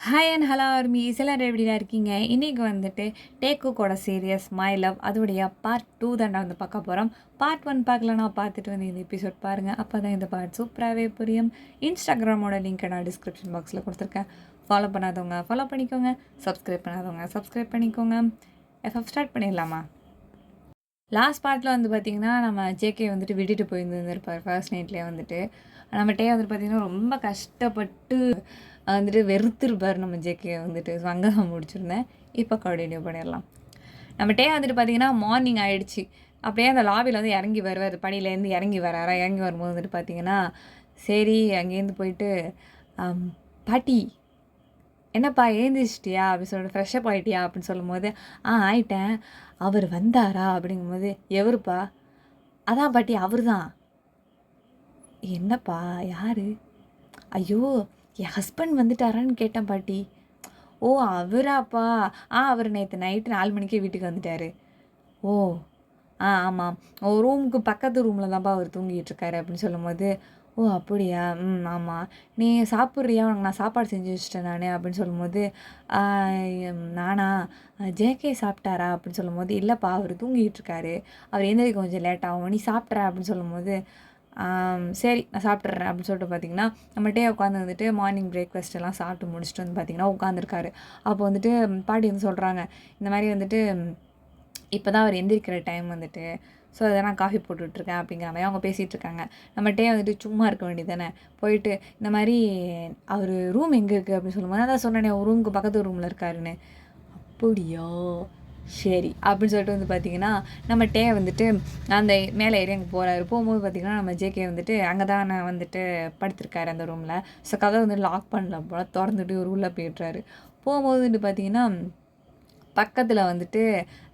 Hi and hello armies எல்லாரும் எப்படிலாம் இருக்கீங்க? இன்றைக்கி வந்துட்டு டேக்குக்கோட சீரியஸ் மை லவ் அதோடைய பார்ட் 2 தான் வந்து பார்க்க போகிறோம். பார்ட் 1 பார்க்கலன்னா பார்த்துட்டு வந்து இந்த எபிசோட் பாருங்கள். அப்போ தான் இந்த பார்ட் சூப்பராகவே புரியும். இன்ஸ்டாகிராமோட லிங்க்கை நான் டிஸ்கிரிப்ஷன் பாக்ஸில் கொடுத்துருக்கேன். ஃபாலோ பண்ணாதவங்க ஃபாலோ பண்ணிக்கோங்க, சப்ஸ்கிரைப் பண்ணாதவங்க சப்ஸ்கிரைப் பண்ணிக்கோங்க. எஃப்எஃப் ஸ்டார்ட் பண்ணிடலாமா? லாஸ்ட் பார்ட்டில் வந்து பார்த்திங்கன்னா நம்ம ஜேகே வந்துட்டு விட்டுட்டு போயிருந்துருப்பார் ஃபர்ஸ்ட் நைட்லேயே வந்துட்டு. நம்மகிட்டே வந்துட்டு பார்த்திங்கன்னா ரொம்ப கஷ்டப்பட்டு வந்துட்டு வெறுத்துருப்பார் நம்ம ஜேகே வந்துட்டு. ஸோ அங்கே தான் முடிச்சிருந்தேன். இப்போ கண்டினியூ பண்ணிடலாம். நம்மகிட்டே வந்துட்டு பார்த்திங்கன்னா மார்னிங் ஆகிடுச்சு. அப்படியே அந்த லாபியில் வந்து இறங்கி வருவார், படியிலேருந்து இறங்கி வராரா. இறங்கி வரும்போது வந்துட்டு பார்த்திங்கன்னா சரி அங்கேருந்து போயிட்டு பாட்டி என்னப்பா எழுந்திரிச்சிட்டியா அப்படின்னு சொல்லிட்டு ஃப்ரெஷ்ஷப் ஆகிட்டியா அப்படின்னு சொல்லும்போது ஆயிட்டேன். அவர் வந்தாரா அப்படிங்கும்போது எவருப்பா? அதான் பாட்டி அவர் தான். என்னப்பா யார்? ஐயோ என் ஹஸ்பண்ட் வந்துட்டாரான்னு கேட்டேன் பாட்டி. ஓ அவராப்பா? அவர் நேற்று நைட்டு 4 மணிக்கே வீட்டுக்கு வந்துட்டார். ஓ ஆமாம், ஓ ரூமுக்கு பக்கத்து ரூமில் தான்ப்பா அவர் தூங்கிட்டு இருக்காரு அப்படின்னு சொல்லும்போது ஓ அப்படியா, ஆமாம், நீ சாப்பிட்றியா, உனக்கு நான் சாப்பாடு செஞ்சு வச்சிட்டேன் நான் அப்படின்னு சொல்லும்போது நானா ஜேகே சாப்பிட்டாரா அப்படின்னு சொல்லும்போது இல்லைப்பா அவர் தூங்கிட்டு இருக்காரு, அவர் எந்திரிக்க கொஞ்சம் லேட் ஆகும், நீ சாப்பிட்ற அப்படின்னு சொல்லும்போது சரி நான் சாப்பிட்றேன் அப்படின்னு சொல்லிட்டு பார்த்திங்கன்னா நம்மகிட்டே உட்காந்து வந்துட்டு மார்னிங் பிரேக்ஃபாஸ்ட் எல்லாம் சாப்பிட்டு முடிச்சுட்டு வந்து பார்த்திங்கன்னா உட்காந்துருக்காரு. அப்போ வந்துட்டு பாட்டி வந்து சொல்கிறாங்க இந்த மாதிரி வந்துட்டு இப்போ தான் அவர் எந்திரிக்கிற டைம் வந்துட்டு, ஸோ அதை நான் காஃபி போட்டுட்ருக்கேன் அப்படிங்கிற மாதிரி அவங்க பேசிகிட்டு இருக்காங்க. நம்மகிட்டே வந்துட்டு சும்மா இருக்க வேண்டியது தானே, போயிட்டு இந்த மாதிரி அவர் ரூம் எங்கே இருக்குது அப்படின்னு சொல்லும்போது அதான் சொன்னேனே ரூமுக்கு பக்கத்து ரூமில் இருக்காருன்னு. அப்படியா சரி அப்படின்னு சொல்லிட்டு வந்து பார்த்திங்கன்னா நம்மகிட்டே வந்துட்டு அந்த மேலே ஏறி அங்கே போகிறாரு. போகும்போது பார்த்திங்கன்னா நம்ம ஜேகே வந்துட்டு அங்கே தான் நான் வந்துட்டு படுத்திருக்காரு அந்த ரூமில். ஸோ கதை வந்துட்டு லாக் பண்ணல போல், திறந்துட்டு ஒரு உள்ளே போய்ட்றாரு. போகும்போது வந்துட்டு பார்த்திங்கன்னா பக்கத்தில் வந்துட்டு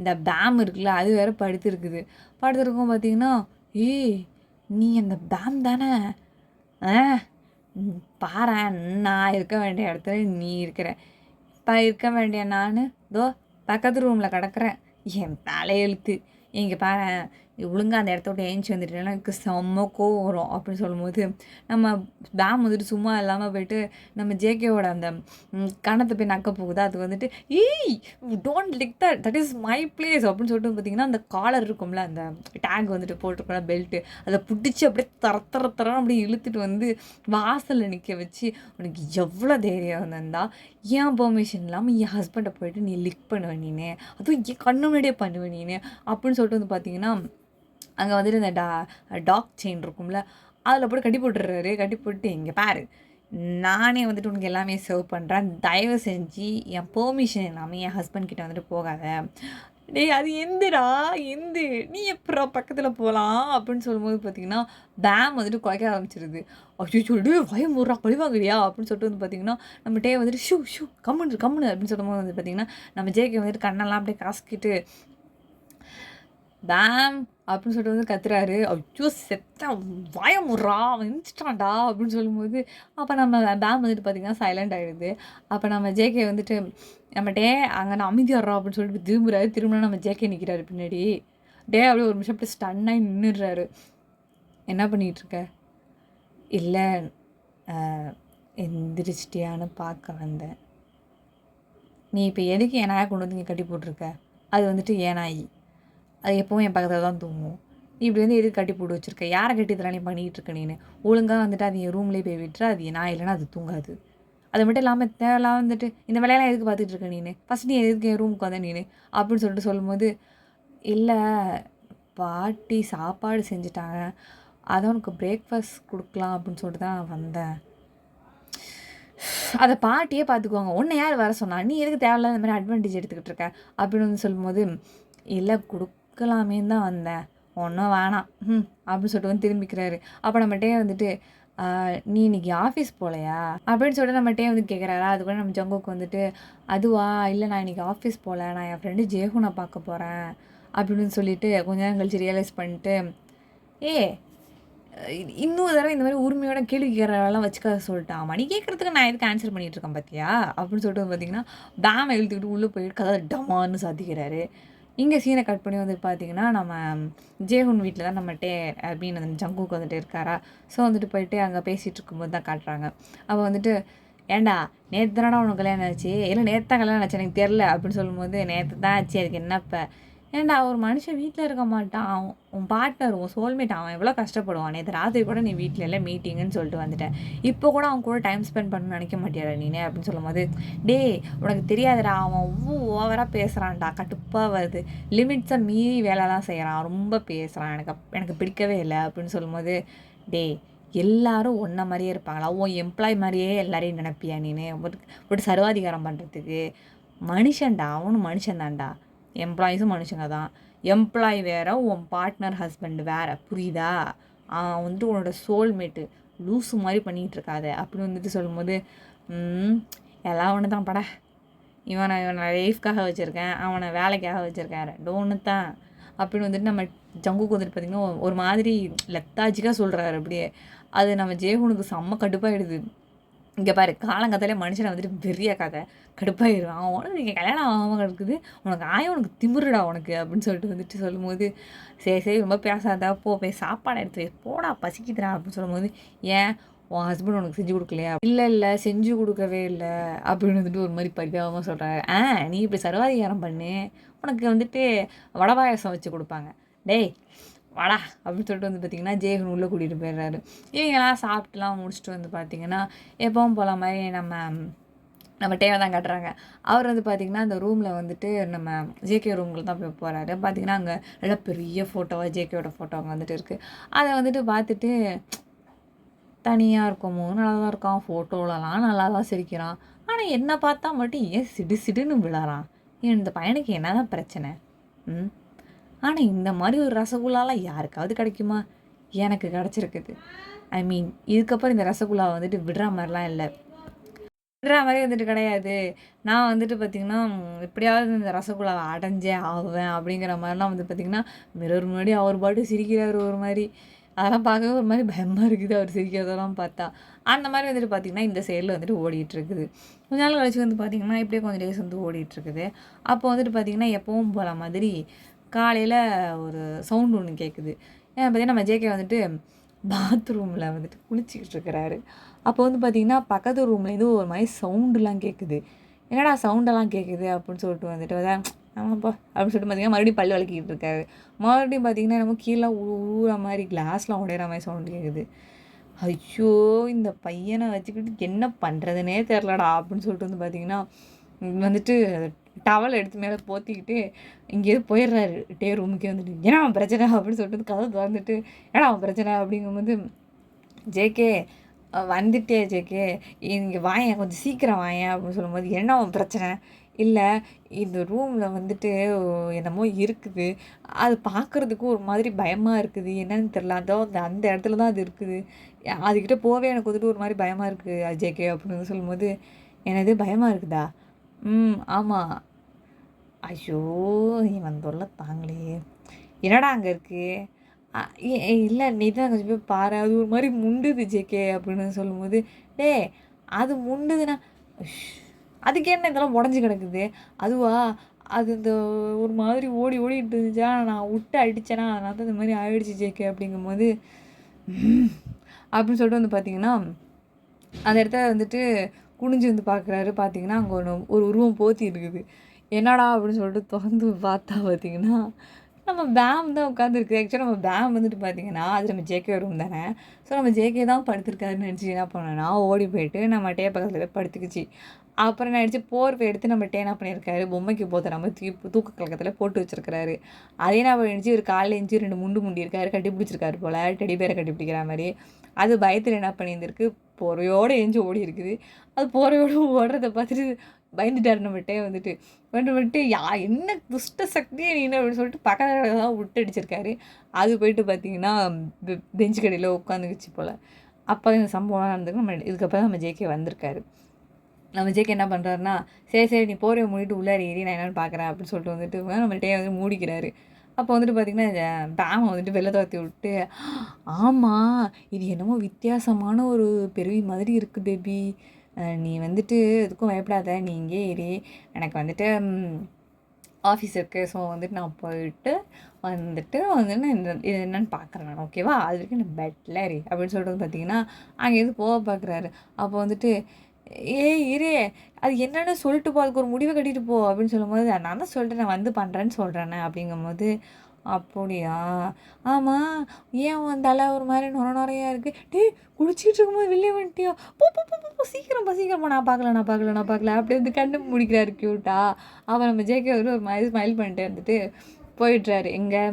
இந்த பேம் இருக்குல்ல அது வேறு படுத்துருக்குது. படுத்துருக்கோம் பார்த்திங்கன்னா ஏய் நீ அந்த பேம் தானே? பாரேன் நான் இருக்க வேண்டிய இடத்துல நீ இருக்கிற, இப்போ இருக்க வேண்டிய நான் தோ பக்கத்து ரூமில் கிடக்குறேன், என் தலையெழுத்து. இங்கே பாரேன் ஒழுங்காக அந்த இடத்த விட்டு ஏஞ்சி வந்துட்டேன்னா எனக்கு செம்ம கோவம் வரும் அப்படின்னு சொல்லும்போது நம்ம பேம் வந்துட்டு சும்மா இல்லாமல் போயிட்டு நம்ம ஜேகேவோட அந்த கணத்தை போய் நக்க போகுது. அது வந்துட்டு ஏய் don't lick that is my place அப்படின்னு சொல்லிட்டு பார்த்திங்கன்னா அந்த காலர் இருக்கும்ல, அந்த டேக் வந்துட்டு போட்டிருக்கோம்ல பெல்ட்டு, அதை பிடிச்சி அப்படியே தரன்னு அப்படியே இழுத்துட்டு வந்து வாசலில் நிற்க வச்சு உனக்கு எவ்வளோ தைரியம் வந்திருந்தா ஏன் பெர்மிஷன் இல்லாமல் என் ஹஸ்பண்டை போயிட்டு நீ லிக் பண்ணுவேன் நீனு, அதுவும் என் கண்ணு முன்னாடியே பண்ணுவேன் நீனு அப்படின்னு சொல்லிட்டு வந்து பார்த்திங்கன்னா அங்கே வந்துட்டு இந்த டாக் செயின் இருக்கும்ல அதில் போட்டு கட்டி போட்டுடுறாரு. கட்டி போட்டு இங்கே பாரு நானே வந்துட்டு உனக்கு எல்லாமே சர்வ் பண்ணுறேன், தயவு செஞ்சு என் பெர்மிஷன் இல்லாமல் என் ஹஸ்பண்ட் கிட்டே வந்துட்டு போகாத. டேய் அது எந்துடா எந்து நீ எப்போ பக்கத்தில் போகலாம் அப்படின்னு சொல்லும்போது பார்த்திங்கன்னா பேம் வந்துட்டு குறைக்க ஆரம்பிச்சிருது. ஐயோ சொல்லிட்டு பயம் போடுறா கழிவாங்கறியா அப்படின்னு சொல்லிட்டு வந்து பார்த்திங்கன்னா நம்மகிட்டே வந்துட்டு ஷூ கம்முன்னு அப்படின்னு சொல்லும்போது வந்து பார்த்திங்கன்னா நம்ம ஜேகே வந்துட்டு கண்ணெல்லாம் அப்படியே காசிக்கிட்டு பேம் அப்படின்னு சொல்லிட்டு வந்து கத்துறாரு. ஐயோ செத்த வாயமுறா அவன் இருந்துட்டான்டா அப்படின்னு சொல்லும்போது அப்போ நம்ம பேம் வந்துட்டு பார்த்திங்கன்னா சைலண்ட் ஆகிடுது. அப்போ நம்ம ஜேகே வந்துட்டு நம்மகிட்டே அங்கே நான் அமைதியாடுறா அப்படின்னு சொல்லிட்டு திரும்புறாரு. திரும்பினா நம்ம ஜேகே நிற்கிறாரு பின்னாடி. அப்படியே ஒரு நிமிஷம் அப்படியே ஸ்டன்னாகி நின்றுடுறாரு. என்ன பண்ணிகிட்ருக்க? இல்லை எந்திரிச்சிட்டியான்னு பார்க்க வந்தேன். நீ இப்போ எதுக்கு என் நாயை கொண்டு வந்து இங்கே கட்டி போட்டிருக்க? அது வந்துட்டு ஏன் நாய், அது எப்போவும் என் பக்கத்தில் தான் தூங்கும். நீ இப்படி வந்து எதுக்கு கட்டி போட்டு வச்சுருக்க? யாரை கட்டி இதெல்லாம் நீ பண்ணிகிட்டு இருக்க நீனு? ஒழுங்காக வந்துட்டு அது என் ரூம்லேயே போய் விட்டுரு, அது நான் இல்லைன்னா அது தூங்காது. அது மட்டும் இல்லாமல் தேவையில்லாம் வந்துட்டு இந்த வேலையெல்லாம் எதுக்கு பார்த்துட்டு இருக்க நீனு? ஃபஸ்ட் நீ எதுக்கு என் ரூமுக்கு வந்த நீனு அப்படின்னு சொல்லிட்டு சொல்லும்போது இல்லை பாட்டி சாப்பாடு செஞ்சுட்டாங்க, அதை உனக்கு பிரேக்ஃபாஸ்ட் கொடுக்கலாம் அப்படின்னு சொல்லிட்டு தான் நான் வந்தேன். அதை பாட்டியே பார்த்துக்குவாங்க, உன்னை யார் வர சொன்னா, நீ எதுக்கு தேவையில்லாத இந்த மாதிரி அட்வான்டேஜ் எடுத்துக்கிட்டு இருக்க அப்படின்னு வந்து சொல்லும்போது இல்லை கொடுக்கலாமேன்னு தான் வந்தேன், ஒன்றும் வேணாம் அப்படின்னு சொல்லிட்டு வந்து திரும்பிக்கிறாரு. அப்போ நம்மகிட்டே வந்துட்டு நீ இன்னைக்கு ஆஃபீஸ் போகலையா அப்படின்னு சொல்லிட்டு நம்மகிட்டே வந்து கேட்குறாரா. அது கூட நம்ம ஜங்குக்கு வந்துட்டு அதுவா இல்லை நான் இன்றைக்கி ஆஃபீஸ் போகல, நான் என் ஃப்ரெண்டு ஜேஹுனை பார்க்க போகிறேன் அப்படின்னு சொல்லிட்டு கொஞ்ச நேரம் கழிச்சு ரியலைஸ் பண்ணிட்டு இன்னொரு தடவை இந்த மாதிரி உரிமையோட கேள்வி கேட்கறதெல்லாம் வச்சுக்க சொல்லிட்டான், மணி கேட்குறதுக்கு நான் எதுக்கு ஆன்சர் பண்ணிகிட்டு இருக்கேன் பார்த்தியா அப்படின்னு சொல்லிட்டு பார்த்திங்கன்னா பேமை இழுத்துக்கிட்டு உள்ளே போயிட்டு கதை டமான்னு சாத்திக்கிறாரு. இங்கே சீனை கட் பண்ணி வந்துட்டு பார்த்திங்கன்னா நம்ம ஜேஹுன் வீட்டில் தான் நம்மகிட்டே அப்படின்னு அந்த ஜங்குக்கு வந்துட்டு இருக்காரா. ஸோ வந்துட்டு போயிட்டு அங்கே பேசிகிட்டு இருக்கும்போது தான் காட்டுறாங்க. அப்போ வந்துட்டு ஏன்டா நேற்று தானடா உனக்கு கல்யாணம் ஆச்சு, இல்லை நேற்று தான் கல்யாணம் ஆச்சு எனக்கு தெரில அப்படின்னு சொல்லும்போது, நேற்று தான் ஆச்சு அதுக்கு என்னப்போ. ஏன்டா ஒரு மனுஷன் வீட்டில் இருக்க மாட்டான், அவன் உன் பார்ட்னர் உன் சோல்மேட் அவன் எவ்வளோ கஷ்டப்படுவான். நேற்று ராத்திரி கூட நீ வீட்டில் இல்லை மீட்டிங்குன்னு சொல்லிட்டு வந்துட்டேன், இப்போ கூட அவன் கூட டைம் ஸ்பெண்ட் பண்ணணும்னு நினைக்க மாட்டியாடா நீனே அப்படின்னு சொல்லும்போது, டே உனக்கு தெரியாதுடா அவன் ஓவராக பேசுகிறான்டா, கடுப்பாக வருது, லிமிட்ஸை மீறி வேலைலாம் செய்கிறான், ரொம்ப பேசுகிறான், எனக்கு பிடிக்கவே இல்லை அப்படின்னு சொல்லும்போது, டே எல்லாரும் ஒன்றை மாதிரியே இருப்பாங்களா, உன் எம்ப்ளாய் மாதிரியே எல்லாரையும் நினைப்பியா நீனு, ஒரு சர்வாதிகாரம் பண்ணுறதுக்கு. மனுஷன்டா அவனும் மனுஷன்தான்டா, எம்ப்ளாயீஸும் மனுஷங்க தான். எம்ப்ளாயி வேறு, உன் பார்ட்னர் ஹஸ்பண்ட் வேறு, புரியுதா? அவன் வந்துட்டு உன்னோட சோல்மேட்டு, லூஸு மாதிரி பண்ணிகிட்டு இருக்காத அப்படின்னு வந்துட்டு சொல்லும்போது, எல்லாம் ஒன்று தான் பட, இவனை லைஃப்காக வச்சுருக்கேன், அவனை வேலைக்காக வச்சுருக்கேன், ரெண்டும் ஒன்று தான் அப்படின்னு வந்துட்டு நம்ம ஜங்குக்கு வந்துட்டு பார்த்திங்கன்னா ஒரு மாதிரி லெத்தாஜிக்காக சொல்கிறாரு அப்படியே. அது நம்ம ஜேஹூனுக்கு செம்ம கடுப்பாயிடுது. இங்கே பாரு காலங்காத்தாலே மனுஷனை வந்துட்டு வெறியாக்காத, கடுப்பாயிடுவான், அவன் நீங்கள் கல்யாணம் ஆகாமல் இருக்குது, உனக்கு உனக்கு திமிருடா உனக்கு அப்படின்னு சொல்லிட்டு வந்துட்டு சொல்லும்போது, சரி ரொம்ப பேசாதா, போய் சாப்பாடு எடுத்து வை, போடா பசிக்குதுடா அப்படின்னு சொல்லும்போது, ஏன் உன் ஹஸ்பண்ட் உனக்கு செஞ்சு கொடுக்கலையா, இல்லை செஞ்சு கொடுக்கவே இல்லை அப்படின்னு வந்துட்டு ஒரு மாதிரி பரிதாபமாக சொல்கிறாரு. நீ இப்படி சர்வாதிகாரம் பண்ணு, உனக்கு வந்துட்டு வடை பாயாசம் வச்சு கொடுப்பாங்க, டேய் வாடா அப்படின்னு சொல்லிட்டு வந்து பார்த்திங்கன்னா ஜேகன் உள்ளே கூட்டிகிட்டு போயிடுறாரு. இவங்கெல்லாம் சாப்பிட்டுலாம் முடிச்சுட்டு வந்து பார்த்திங்கன்னா எப்பவும் போல மாதிரி நம்ம டேவை தான் கட்டுறாங்க. அவர் வந்து பார்த்திங்கன்னா அந்த ரூமில் வந்துட்டு நம்ம ஜேகே ரூமில் தான் போய் போகிறாரு. பார்த்திங்கன்னா அங்கே நல்லா பெரிய ஃபோட்டோவாக ஜேகேயோட ஃபோட்டோ அங்கே வந்துட்டு இருக்குது. அதை வந்துட்டு பார்த்துட்டு தனியாக இருக்குமோ நல்லா தான் இருக்கான், ஃபோட்டோலலாம் நல்லா தான் சிரிக்கிறான், ஆனால் என்னை பார்த்தா மட்டும் ஏன் சிடுன்னு விழறான், இந்த பையனுக்கு என்ன தான் பிரச்சனை? ஆனால் இந்த மாதிரி ஒரு ரசகுல்லாலாம் யாருக்காவது கிடைக்குமா? எனக்கு கிடச்சிருக்குது. ஐ மீன் இதுக்கப்புறம் இந்த ரசகுல்லாவை வந்துட்டு விடுற மாதிரிலாம் இல்லை, விடுற மாதிரி வந்துட்டு கிடையாது. நான் வந்துட்டு பார்த்திங்கன்னா எப்படியாவது இந்த ரசகுல்லாவை அடைஞ்சே ஆகுவேன் அப்படிங்கிற மாதிரிலாம் வந்து பார்த்திங்கன்னா மிரர் முன்னாடி அவர் பாட்டு சிரிக்கிறார் ஒரு மாதிரி. அதெல்லாம் பார்க்கவே ஒரு மாதிரி பயமாக இருக்குது அவர் சிரிக்கிறதெல்லாம் பார்த்தா. அந்த மாதிரி வந்துட்டு பார்த்திங்கன்னா இந்த சைடில் வந்துட்டு ஓடிட்டுருக்குது. கொஞ்ச நாள் கழிச்சு வந்து பார்த்திங்கன்னா இப்படியே கொஞ்சம் டேஸ் வந்து ஓடிட்டுருக்குது. அப்போ வந்துட்டு பார்த்திங்கன்னா எப்பவும் போகிற மாதிரி காலையில் ஒரு சவுண்டு ஒன்று கேட்குது. ஏன்னா பார்த்திங்கன்னா நம்ம ஜேகே வந்துட்டு பாத்ரூமில் வந்துட்டு குளிச்சிக்கிட்டு இருக்கிறாரு. அப்போ வந்து பார்த்திங்கன்னா பக்கத்து ரூம்லேருந்து ஒரு மாதிரி சவுண்டுலாம் கேட்குது. என்னடா சவுண்டெல்லாம் கேட்குது அப்படின்னு சொல்லிட்டு வந்துட்டு ஆமாப்பா அப்படின்னு சொல்லிட்டு பார்த்திங்கன்னா மறுபடியும் பல் வளர்க்கிட்டு இருக்காரு. மறுபடியும் பார்த்திங்கன்னா நம்ம கீழே ஊற மாதிரி கிளாஸ்லாம் உடையிற மாதிரி சவுண்டு கேட்குது. ஐயோ இந்த பையனை வச்சுக்கிட்டு என்ன பண்ணுறதுனே தெரிலடா அப்படின்னு சொல்லிட்டு வந்து பார்த்திங்கன்னா வந்துட்டு டவல் எடுத்து மேலே போத்திக்கிட்டு இங்கேயே போயிடுறாரு டே ரூமுக்கே வந்துட்டு. ஏன்னா அவன் பிரச்சனை அப்படின்னு சொல்லிட்டு கதை திறந்துட்டு ஏன்னா அவன் பிரச்சனை அப்படிங்கும்போது, ஜேகே வந்துட்டே ஜேகே இங்கே வாயேன் கொஞ்சம் சீக்கிரம் வாயேன் அப்படின்னு சொல்லும்போது, என்ன அவன் பிரச்சனை, இல்லை இந்த ரூமில் வந்துட்டு என்னமோ இருக்குது, அது பார்க்குறதுக்கு ஒரு மாதிரி பயமாக இருக்குது, என்னன்னு தெரில, அதோ அந்த இடத்துல தான் அது இருக்குது, அதுக்கிட்ட போவே எனக்கு வந்துட்டு ஒரு மாதிரி பயமாக இருக்குது ஜேகே அப்படின்னு சொல்லும்போது, எனது பயமாக இருக்குதா, ஆமாம், ஐயோ இவன் தொல்லை தாங்களே, என்னடா அங்கே இருக்குது, இல்லை நீ தான் கொஞ்சம் போய் பாரு, அது ஒரு மாதிரி முண்டுது ஜேகே அப்படின்னு சொல்லும்போது, டே அது முண்டுதுன்னா அதுக்கு என்ன இதெல்லாம் உடஞ்சி கிடக்குது, அதுவா அது இந்த ஒரு மாதிரி ஓடிட்டு இருந்துச்சா, நான் விட்டு அடித்தேனா அதனால தான் இந்த மாதிரி ஆயிடுச்சு ஜேகே அப்படிங்கும்போது அப்படின்னு சொல்லிட்டு வந்து பார்த்திங்கன்னா அந்த இடத்த வந்துட்டு குனிஞ்சு வந்து பார்க்குறாரு. பார்த்திங்கன்னா அங்கே ஒரு உருவம் போத்தி இருக்குது. என்னடா அப்படின்னு சொல்லிட்டு திறந்து பார்த்தா பார்த்திங்கன்னா நம்ம பேம் தான் உட்காந்துருக்கு. ஆக்சுவலாக நம்ம பேம் வந்துட்டு பார்த்திங்கன்னா அது நம்ம ஜேகே ரூம் தானே. ஸோ நம்ம ஜேகே தான் படுத்திருக்காருன்னு நினச்சி என்ன பண்ணோன்னா ஓடி போயிட்டு நம்ம டே பக்கத்தில் போய் படுத்துக்குச்சு. அப்புறம் என்ன ஆயிடுச்சு, போர்வை எடுத்து நம்ம டே என்ன பண்ணியிருக்காரு, பொம்மைக்கு போத்த நம்ம தூக்க கலக்கத்தில் போட்டு வச்சுருக்கிறாரு. அதே என்ன பண்ணிடுச்சு, ஒரு காலையில் எழுந்துச்சி 2 முண்டு முண்டியிருக்காரு, கட்டி பிடிச்சிருக்காரு போல், டெடி பேரை கட்டி பிடிக்கிற மாதிரி. அது பயத்தில் என்ன பண்ணியிருந்திருக்கு, போர்வையோடு எழுஞ்சி ஓடி இருக்குது. அது போர்வையோடு ஓடுறத பார்த்துட்டு பயந்துட்டார் நம்மகிட்டே வந்துட்டு என்ன துஷ்ட சக்தியே நீனு அப்படின்னு சொல்லிட்டு பக்கத்தில் தான் விட்டு அடிச்சிருக்காரு. அது போயிட்டு பார்த்தீங்கன்னா பெஞ்சு கடையில் உட்காந்துக்குச்சு போல். அப்போ இந்த சம்பவம் நடந்துக்கு நம்ம இதுக்கப்புறம் நம்ம ஜேகே வந்திருக்காரு. நம்ம ஜேகே என்ன பண்ணுறாருன்னா, சரி நீ போர்வை மூடிட்டு உள்ளார ஏறி நான் என்னென்னு பார்க்குறேன் அப்படின்னு சொல்லிட்டு வந்துட்டு நம்மள்டே வந்து மூடிக்கிறாரு. அப்போ வந்துட்டு பார்த்திங்கன்னா பேமை வந்துட்டு வெளில துரத்தி விட்டு, ஆமாம் இது என்னமோ வித்தியாசமான ஒரு பெருவி மாதிரி இருக்குது பேபி, நீ வந்துட்டு எதுக்கும் பயப்படாத, நீ இங்கே ஏறி எனக்கு வந்துட்டு ஆஃபீஸ் இருக்குது, ஸோ வந்துட்டு நான் போயிட்டு வந்துட்டு இது என்னென்னு பார்க்குறேன் நான், ஓகேவா, அது வரைக்கும் நான் பெட்டில் ஏறி அப்படின்னு சொல்லிட்டு பார்த்திங்கன்னா அங்கேருந்து போக பார்க்குறாரு. அப்போ வந்துட்டு ஏய் இரு, அது என்னன்னு சொல்லிட்டு போ, அதுக்கு ஒரு முடிவை கட்டிட்டு போ அப்படின்னு சொல்லும்போது, நான் தான் சொல்லிட்டேன் நான் வந்து பண்ணுறேன்னு சொல்கிறேனே அப்படிங்கும்போது, அப்படியா ஆமாம், ஏன் உன் தலை ஒரு மாதிரி நுரையா இருக்குது, டேய் குளிச்சிட்டு இருக்கும்போது வெளியே வந்துட்டியா, போ போ போ போ, போ, சீக்கிரம் போ சீக்கிரம் போ, நான் பார்க்கல அப்படி வந்து கண்ணு முடிக்கிறாரு க்யூட்டா. அவன் நம்ம ஜேகே ஒரு மாதிரி ஸ்மைல் பண்ணிட்டு வந்துட்டு போயிடுறாரு, எங்கே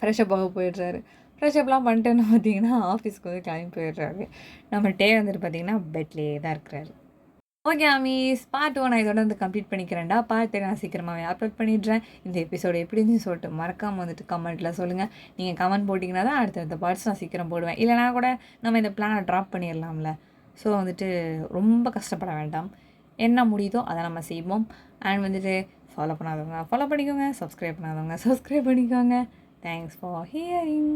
ஃப்ரெஷ்அப் ஆக போயிடுறாரு. ஃப்ரெஷ்அப்லாம் பண்ணிட்டேன்னு பார்த்தீங்கன்னா ஆஃபீஸ்க்கு வந்து கிளம்பி போயிடுறாரு. நம்ம டே வந்துட்டு பார்த்தீங்கன்னா பெட்லேயே தான் இருக்கிறாரு. ஓகே அமீஸ், பார்ட் 1 நான் இதோட வந்து கம்ப்ளீட் பண்ணிக்கிறேன்டா. பார்ட் 3 நான் சீக்கிரமாகவே அப்லோட் பண்ணிடுறேன். இந்த எபிசோடு எப்படி இருந்துச்சு சொல்லிட்டு மறக்காமல் வந்துட்டு கமெண்ட்டில் சொல்லுங்கள். நீங்கள் கமெண்ட் போட்டிங்கன்னா தான் அடுத்தடுத்த பார்ட்ஸ் நான் சீக்கிரம் போடுவேன். இல்லைனா கூட நம்ம இந்த பிளானை ட்ராப் பண்ணிடலாம்ல. ஸோ வந்துட்டு ரொம்ப கஷ்டப்பட வேண்டாம். என்ன முடியுதோ அதை நம்ம செய்வோம். அண்ட் வந்துட்டு ஃபாலோ பண்ணாதவங்க ஃபாலோ பண்ணிக்கோங்க, சப்ஸ்கிரைப் பண்ணாதவங்க சப்ஸ்கிரைப் பண்ணிக்கோங்க. Thanks for hearing.